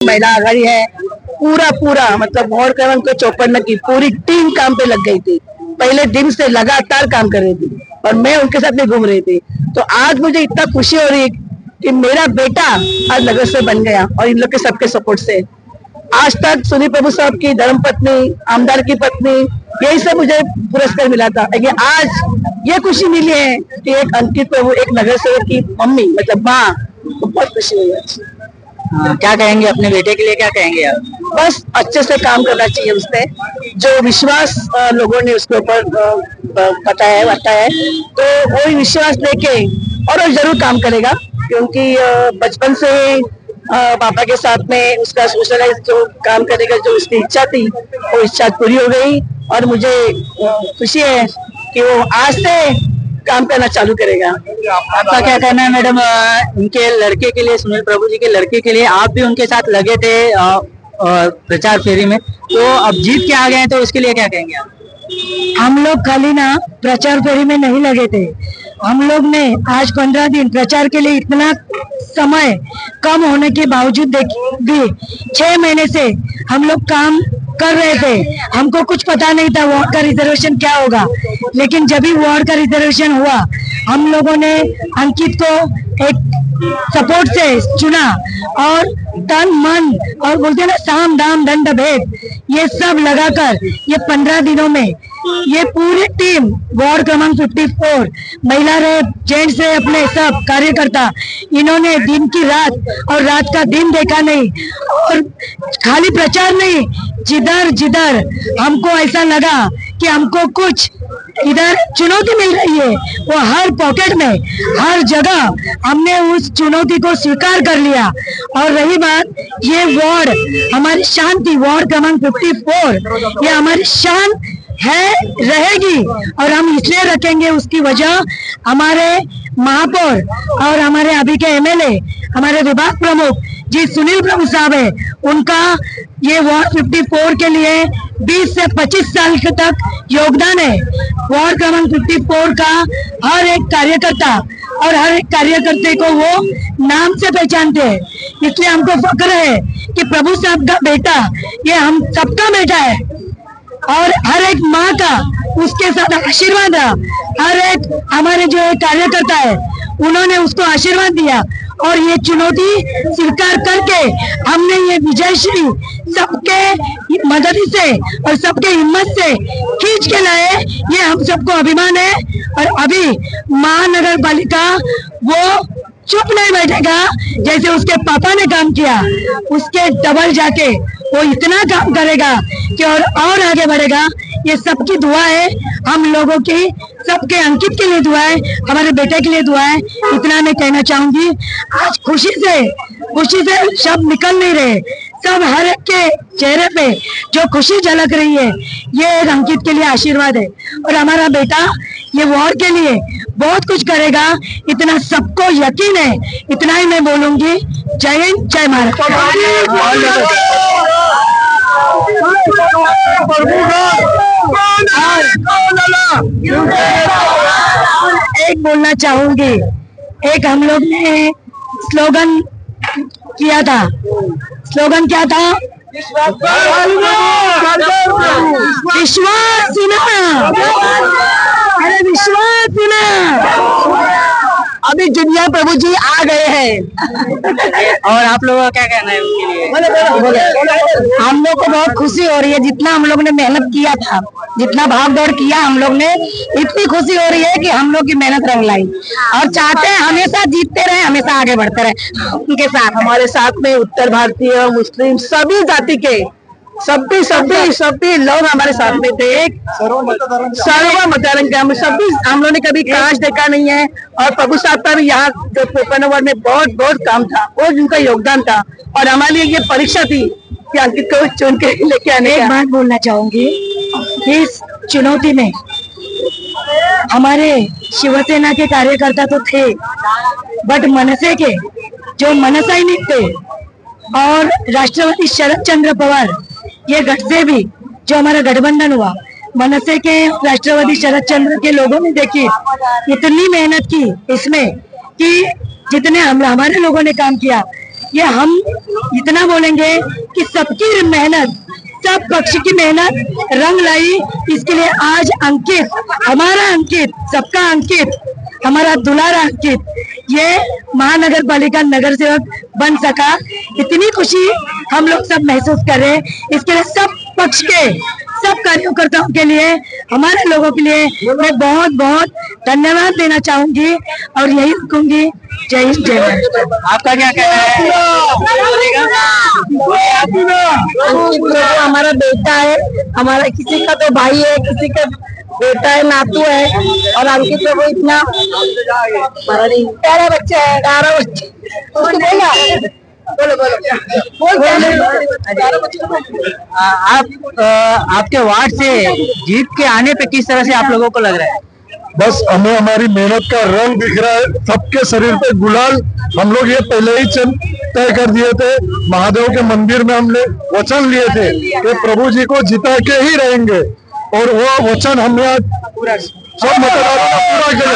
महिला आघाड़ी है, पूरा मतलब वार्ड क्रमांक 54 की पूरी टीम काम पे लग गई थी। पहले दिन से लगातार काम कर रही थी और मैं उनके साथ में घूम रही थी। तो आज मुझे इतना खुशी हो रही है कि मेरा बेटा आज नगर से बन गया और इन लोग के सबके सपोर्ट से। आज तक सुनील प्रभु साहब की धर्मपत्नी, आमदार की पत्नी, यही सब मुझे पुरस्कार मिला था, लेकिन आज ये खुशी मिली है कि एक अंकित प्रभु, एक नगर सेवक की मम्मी मतलब माँ, तो बहुत खुशी हुई है। क्या कहेंगे अपने बेटे के लिए, क्या कहेंगे आप? बस अच्छे से काम करना चाहिए उसने, जो विश्वास लोगों ने उसके ऊपर बताया है, तो वही विश्वास लेके और वो जरूर काम करेगा, क्योंकि बचपन से पापा के साथ में उसका सोशलाइज जो काम करने का जो उसकी इच्छा थी, वो इच्छा पूरी हो गई और मुझे खुशी है कि वो आज से काम करना चालू करेगा। आपका क्या कहना है मैडम, उनके लड़के के लिए, सुनील प्रभु जी के लड़के के लिए आप भी उनके साथ लगे थे प्रचार फेरी में, तो अब जीत के आ गए हैं, तो उसके लिए क्या कहेंगे आप? हम लोग खाली ना प्रचार फेरी में नहीं लगे थे, हम लोग ने आज 15 दिन प्रचार के लिए इतना समय कम होने के बावजूद भी 6 महीने से हम लोग काम कर रहे थे। हमको कुछ पता नहीं था वार्ड का रिजर्वेशन क्या होगा, लेकिन जब भी वार्ड का रिजर्वेशन हुआ, हम लोगों ने अंकित को एक सपोर्ट से चुना और तन मन और बोलते ना साम दाम दंड भेद, ये सब लगाकर ये 15 दिनों में ये पूरी टीम वार्ड क्रमांक 54 महिला रहे, जेंट्स रहे, अपने सब कार्यकर्ता, इन्होंने दिन की रात और रात का दिन देखा नहीं और खाली प्रचार नहीं, जिधर हमको ऐसा लगा कि हमको कुछ इधर चुनौती मिल रही है, वो हर पॉकेट में, हर जगह हमने उस चुनौती को स्वीकार कर लिया। और रही बात ये वार्ड, हमारी शान थी, वार्ड क्रमांक 54 ये हमारी शान है, रहेगी और हम इसलिए रखेंगे, उसकी वजह हमारे महापौर और हमारे अभी के एमएलए, हमारे विभाग प्रमुख जी सुनील प्रभु साहब है, उनका ये वार्ड 54 के लिए 20 से 25 साल के तक योगदान है। वार्ड क्रमांक 54 का हर एक कार्यकर्ता और हर एक कार्यकर्ते को वो नाम से पहचानते हैं, इसलिए हमको फक्र है कि प्रभु साहब का बेटा ये हम सबका बेटा है और हर एक माँ का उसके साथ आशीर्वाद रहा। हर एक हमारे जो कार्यकर्ता है उन्होंने उसको आशीर्वाद दिया और ये चुनौती स्वीकार करके हमने ये विजयश्री सबके मदद से और सबके हिम्मत से खींच के लाए, ये हम सबको अभिमान है। और अभी महानगर पालिका वो चुप नहीं बैठेगा, जैसे उसके पापा ने काम किया उसके डबल जाके वो इतना काम करेगा कि और आगे बढ़ेगा। ये सबकी दुआ है, हम लोगों की, सबके अंकित के लिए दुआ है, हमारे बेटे के लिए दुआ है, इतना मैं कहना चाहूंगी। आज खुशी से शब्द निकल नहीं रहे, सब हर एक के चेहरे पे जो खुशी झलक रही है, ये एक अंकित के लिए आशीर्वाद है और हमारा बेटा ये वार्ड के लिए बहुत कुछ करेगा, इतना सबको यकीन है। इतना ही मैं बोलूंगी। जय हिंद, जय महाराष्ट्र। एक बोलना चाहूंगी, एक हम लोग ने स्लोगन किया था, स्लोगन क्या था? विश्वास अरे विश्वास अभी जुनिया प्रभु जी आ गए हैं और आप लोगों का क्या कहना है उनके लिए? हम लोग को बहुत खुशी हो रही है, जितना हम लोग ने मेहनत किया था, जितना भाग दौड़ किया हम लोग ने, इतनी खुशी हो रही है कि हम लोग की मेहनत रंग लाई और चाहते हैं हमेशा जीतते रहे, हमेशा आगे बढ़ते रहे उनके साथ। हमारे साथ में उत्तर भारतीय, मुस्लिम, सभी जाति के सभी लोग हमारे साथ में थे। एक सर्व मतदान हम लोगों ने कभी कांच देखा नहीं है और प्रभु साहब का भी यहाँ जो 54 वार्ड में बहुत काम था, वो जिनका योगदान था और हमारे लिए ये परीक्षा थी कि अंकित को चुन के लेके आने। एक बात बोलना चाहूंगी, इस चुनौती में हमारे शिवसेना के कार्यकर्ता तो थे, बट मनसे के जो मनसैनिक थे और राष्ट्रवादी शरद चंद्र पवार, ये गठ से भी जो हमारा गठबंधन हुआ, मनसे के राष्ट्रवादी शरद चंद्र के लोगों ने देखी इतनी मेहनत की इसमें कि जितने हमारे लोगों ने काम किया, ये हम इतना बोलेंगे कि सबकी मेहनत, सब पक्ष की मेहनत रंग लाई। इसके लिए आज अंकित, हमारा अंकित, सबका अंकित, हमारा दुलारा अंकित ये महानगर पालिका नगर सेवक बन सका। इतनी खुशी हम लोग सब महसूस कर रहे हैं। इसके लिए सब पक्ष के, सब कार्यकर्ताओं के लिए, हमारे लोगों के लिए मैं बहुत बहुत धन्यवाद देना चाहूंगी और यही कहूंगी। जय हिंद, जय महाराष्ट्र। आपका क्या कहना है? हमारा बेटा है, हमारा किसी का तो भाई है, किसी का बेटा है, नातू है, और अंकित प्रभु इतना प्यारा बच्चा है, प्यारा बच्चा। बोलो आपके वार्ड से जीत के आने पे किस तरह से आप लोगों को लग रहा है? बस हमें हमारी मेहनत का रंग दिख रहा है, सबके शरीर पे गुलाल। हम लोग ये पहले ही तय कर दिए थे, महादेव के मंदिर में हमने वचन लिए थे कि प्रभु जी को जिता के ही रहेंगे, और वो वचन हमने आज सब मतदारों का पूरा किया।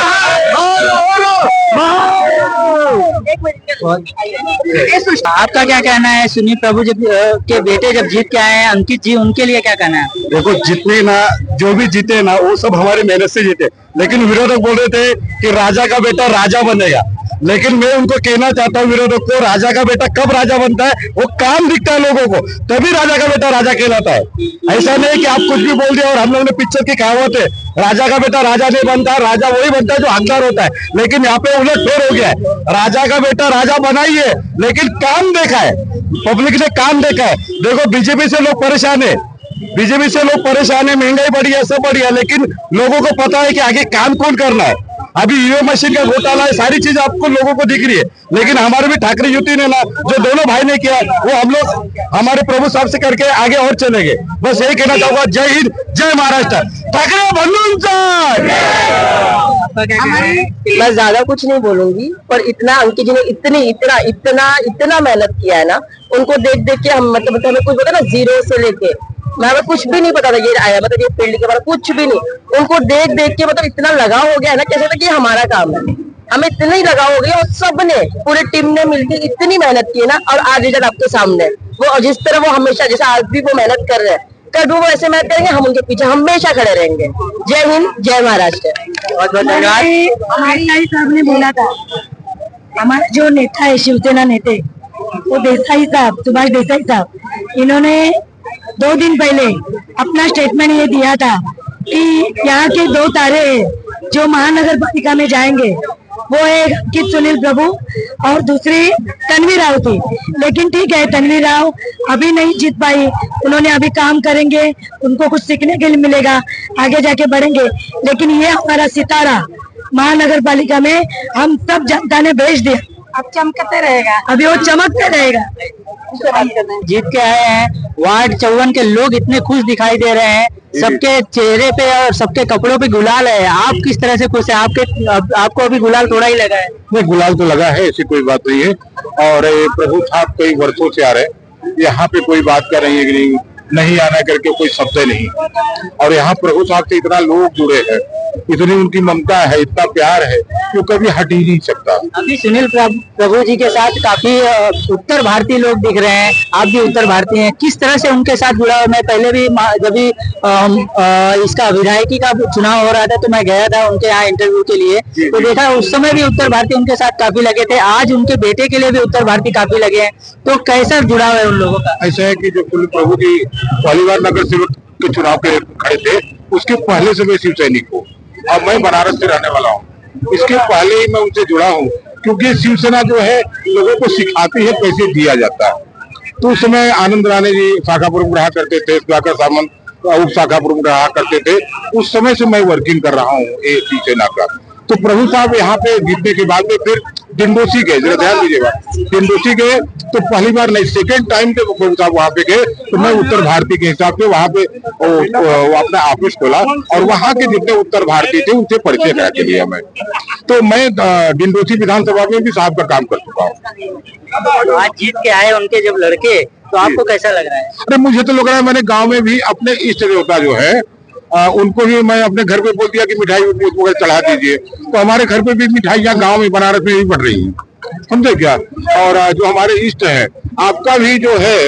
आपका क्या कहना है? सुनील प्रभु जी के बेटे जब जीत के आए हैं, अंकित जी, उनके लिए क्या कहना है? देखो, जितने ना जो भी जीते ना, वो सब हमारी मेहनत से जीते। लेकिन विरोधक बोल रहे थे कि राजा का बेटा राजा बनेगा, लेकिन मैं उनको कहना चाहता हूँ विरोधक को, राजा का बेटा कब राजा बनता है? वो काम दिखता है लोगों को, तभी राजा का बेटा राजा कहलाता है। ऐसा नहीं कि आप कुछ भी बोल दिया। और हम लोग ने पिक्चर की कहावत है, राजा का बेटा राजा नहीं बनता, राजा वही बनता है जो हकदार होता है। लेकिन यहाँ पे उलट फेर हो गया है, राजा का बेटा राजा बनाई है, लेकिन काम देखा है, पब्लिक ने काम देखा है। देखो, बीजेपी से लोग परेशान है, बीजेपी से लोग परेशान है, महंगाई बढ़ी है, सब बढ़ी है, लेकिन लोगों को पता है कि आगे काम कौन करना है। अभी ईवीएम मशीन का घोटाला है, सारी चीज आपको लोगों को दिख रही है, लेकिन हमारे भी ठाकरे युति ने ना, जो दोनों भाई ने किया, वो हम लोग हमारे प्रभु साहब से करके आगे और चलेंगे। बस यही कहना चाहूंगा, जय हिंद, जय महाराष्ट्र, ठाकरे बंधुंचा। मैं ज्यादा कुछ नहीं बोलूंगी, पर इतना अंकित जी ने इतना मेहनत किया है ना, उनको देख देख के हम मतलब हमें कुछ पता ना, जीरो से लेके हमें कुछ भी नहीं पता था ये आया, मतलब ये फील्ड के बारे में कुछ भी नहीं। उनको देख देख के मतलब इतना लगाव हो गया है ना, कैसे था कि हमारा काम है, हमें इतना ही लगाव हो गया। और सबने, पूरी टीम ने मिलकर इतनी मेहनत की ना, और आज रिजल्ट आपके सामने। वो जिस तरह वो हमेशा, जैसे आज भी वो मेहनत कर रहे हैं, कल वो ऐसे मेहनत करेंगे, हम उनके पीछे हमेशा खड़े रहेंगे। जय हिंद, जय महाराष्ट्र। बहुत बहुत धन्यवाद। हमारे आई साहब ने बोला था, हमारा जो नेता है, शिवसेना नेते, वो देसाई साहब, सुभाष देसाई साहब, इन्होंने 2 दिन पहले अपना स्टेटमेंट ये दिया था कि यहाँ के 2 तारे जो महानगर पालिका में जाएंगे, वो है अंकित सुनील प्रभु और दूसरी तन्वी राव थी। लेकिन ठीक है, तन्वी राव अभी नहीं जीत पाई, उन्होंने अभी काम करेंगे, उनको कुछ सीखने के लिए मिलेगा, आगे जाके बढ़ेंगे। लेकिन ये हमारा सितारा महानगर पालिका में हम सब जनता ने भेज दिया, अब चमकते रहेगा, अभी वो चमकते रहेगा। जीत के आए हैं, वार्ड 54 के लोग इतने खुश दिखाई दे रहे हैं, सबके चेहरे पे और सबके कपड़ों पे गुलाल है। आप किस तरह से खुश हैं? आपको अभी गुलाल थोड़ा ही लगा है? नहीं, गुलाल तो लगा है, ऐसी कोई बात नहीं है। और प्रभु साहब कई वर्षों से आ रहे हैं, यहाँ पे कोई बात कर रही है कि नहीं आना करके कोई शब्द नहीं। और यहाँ प्रभु साहब से इतना लोग जुड़े हैं, इतनी उनकी ममता है, इतना प्यार है, जो कभी हट ही नहीं सकता। अभी सुनील प्रभु जी के साथ काफी उत्तर भारतीय लोग दिख रहे हैं, आप भी उत्तर भारतीय हैं, किस तरह से उनके साथ जुड़ा? मैं पहले भी जब भी इसका विधायकी का चुनाव हो रहा था, तो मैं गया था उनके यहाँ इंटरव्यू के लिए, तो देखा उस समय भी उत्तर भारतीय उनके साथ काफी लगे थे। आज उनके बेटे के लिए भी उत्तर भारतीय काफी लगे हैं, तो कैसा जुड़ाव है उन लोगों का? ऐसा है कि जब सुनील प्रभु जी पहली बार नगर सेवक के चुनाव के खड़े थे, उसके पहले से मैं शिव सैनिक हूँ, और मैं बनारस से रहने वाला हूँ। इसके पहले ही मैं उनसे जुड़ा हूँ, क्योंकि शिवसेना जो है लोगों को सिखाती है कैसे दिया जाता है। तो उस समय आनंद राणे जी शाखा प्रमुख रहा करते थे, सुधाकर सामंत उप शाखा प्रमुख रहा करते थे। उस समय से मैं वर्किंग कर रहा हूँ शिवसेना का। तो प्रभु साहब यहाँ पे जीतने के बाद में फिर डिंडोसी गए, जरा ध्यान दीजिएगा, डिंडोसी गए तो पहली बार नहीं, सेकेंड टाइम पे प्रभु साहब वहाँ पे गए, तो मैं उत्तर भारतीय के हिसाब से वहाँ पे अपना ऑफिस खोला, और वहाँ के जितने उत्तर भारतीय थे उनसे परिचय करा के लिया मैं। तो मैं डिंडोसी विधानसभा में भी साहब का काम कर चुका हूँ। आज जीत के आए उनके जब लड़के, तो आपको कैसा लग रहा है? अरे मुझे तो लग रहा है, मैंने गाँव में भी अपने इष्ट देवता जो है उनको भी मैं अपने घर पे बोल दिया कि मिठाई वगैरह चढ़ा दीजिए, तो हमारे घर पे भी मिठाइयाँ गांव में बनारस में ही बढ़ रही हैं। समझे क्या। और जो हमारे इष्ट है, आपका भी जो है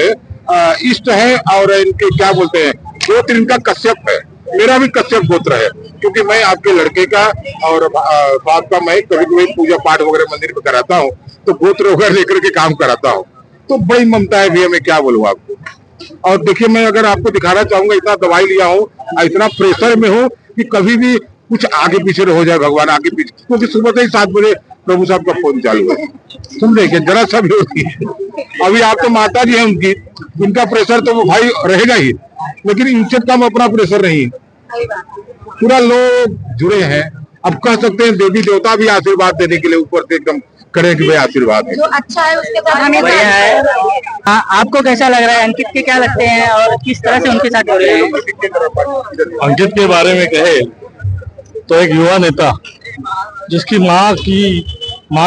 इष्ट है, और इनके क्या बोलते हैं गोत्र इनका कश्यप है, मेरा भी कश्यप गोत्र है, क्योंकि मैं आपके लड़के का और बाप का मैं कभी कभी पूजा पाठ वगैरह मंदिर में कराता हूँ, तो गोत्र वगैरह लेकर के काम कराता हूँ। तो बड़ी ममता है भैया, मैं क्या बोलूँ आपको। और देखिए, मैं अगर आपको दिखाना चाहूंगा, इतना दवाई लिया हूँ, इतना प्रेशर में हूँ कि कभी भी कुछ आगे पीछे हो जाए, भगवान आगे पीछे, क्योंकि सुबह से ही 7 बजे प्रभु साहब का फोन चालू है, समझे क्या, जरा सा भी होती है। अभी आप तो माता जी है उनकी, उनका प्रेशर तो वो भाई रहेगा ही, लेकिन इनसे कम अपना प्रेशर नहीं है। पूरा लोग जुड़े हैं, अब कह सकते हैं देवी देवता भी आशीर्वाद देने के लिए ऊपर से एकदम करे कि भाई आशीर्वाद है। जो अच्छा है उसके बाद हमें बढ़िया है। आपको कैसा लग रहा है? अंकित के क्या लगते हैं और किस तरह से उनके साथ हो रहे हैं? अंकित के बारे में कहे तो एक युवा नेता, जिसकी माँ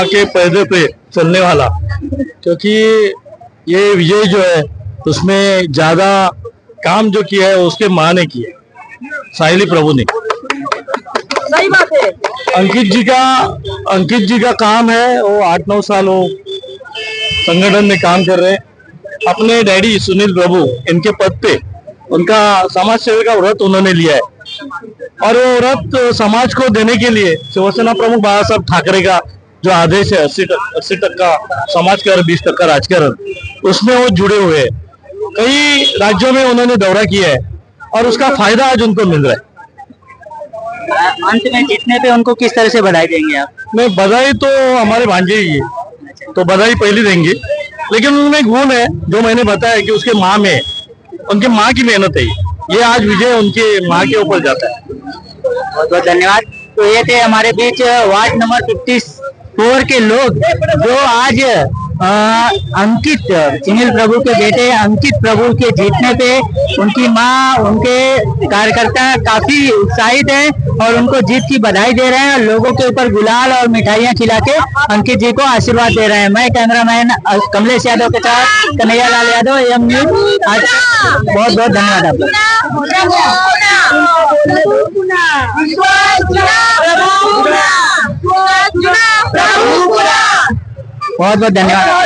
के पैदे पे चलने वाला, क्योंकि ये विजय जो है उसमें ज्यादा काम जो किया है उसके माँ ने किया, साहिली प्रभु ने। सही बात है। अंकित जी का काम है, वो 8-9 साल वो संगठन में काम कर रहे हैं। अपने डैडी सुनील प्रभु इनके पद पे उनका समाज सेवा का व्रत उन्होंने लिया है, और वो व्रत समाज को देने के लिए शिवसेना प्रमुख बाला साहब ठाकरे का जो आदेश है 80% समाजकरण 20% राजकारण, उसमें वो जुड़े हुए हैं। कई राज्यों में उन्होंने दौरा किया है और उसका फायदा आज उनको मिल रहा है। अंत में जीतने पे उनको किस तरह से बधाई देंगे आप? नहीं, बधाई तो हमारे भांजे ही है, तो बधाई पहले देंगे, लेकिन उनमें गुण है जो मैंने बताया कि उसके माँ में, उनके माँ की मेहनत है, ये आज विजय उनके माँ के ऊपर जाता है। बहुत बहुत धन्यवाद। तो ये थे हमारे बीच वार्ड नंबर 54 के लोग, जो आज अंकित सुनील प्रभु के बेटे अंकित प्रभु के जीतने पे उनकी माँ, उनके कार्यकर्ता काफी उत्साहित हैं और उनको जीत की बधाई दे रहे हैं। लोगों के ऊपर गुलाल और मिठाइयाँ खिला के अंकित जी को आशीर्वाद दे रहे हैं। मैं कैमरामैन कमलेश यादव के साथ कन्हैया लाल यादव, एम न्यूज। आज बहुत बहुत धन्यवाद आपका। बहुत बहुत धन्यवाद।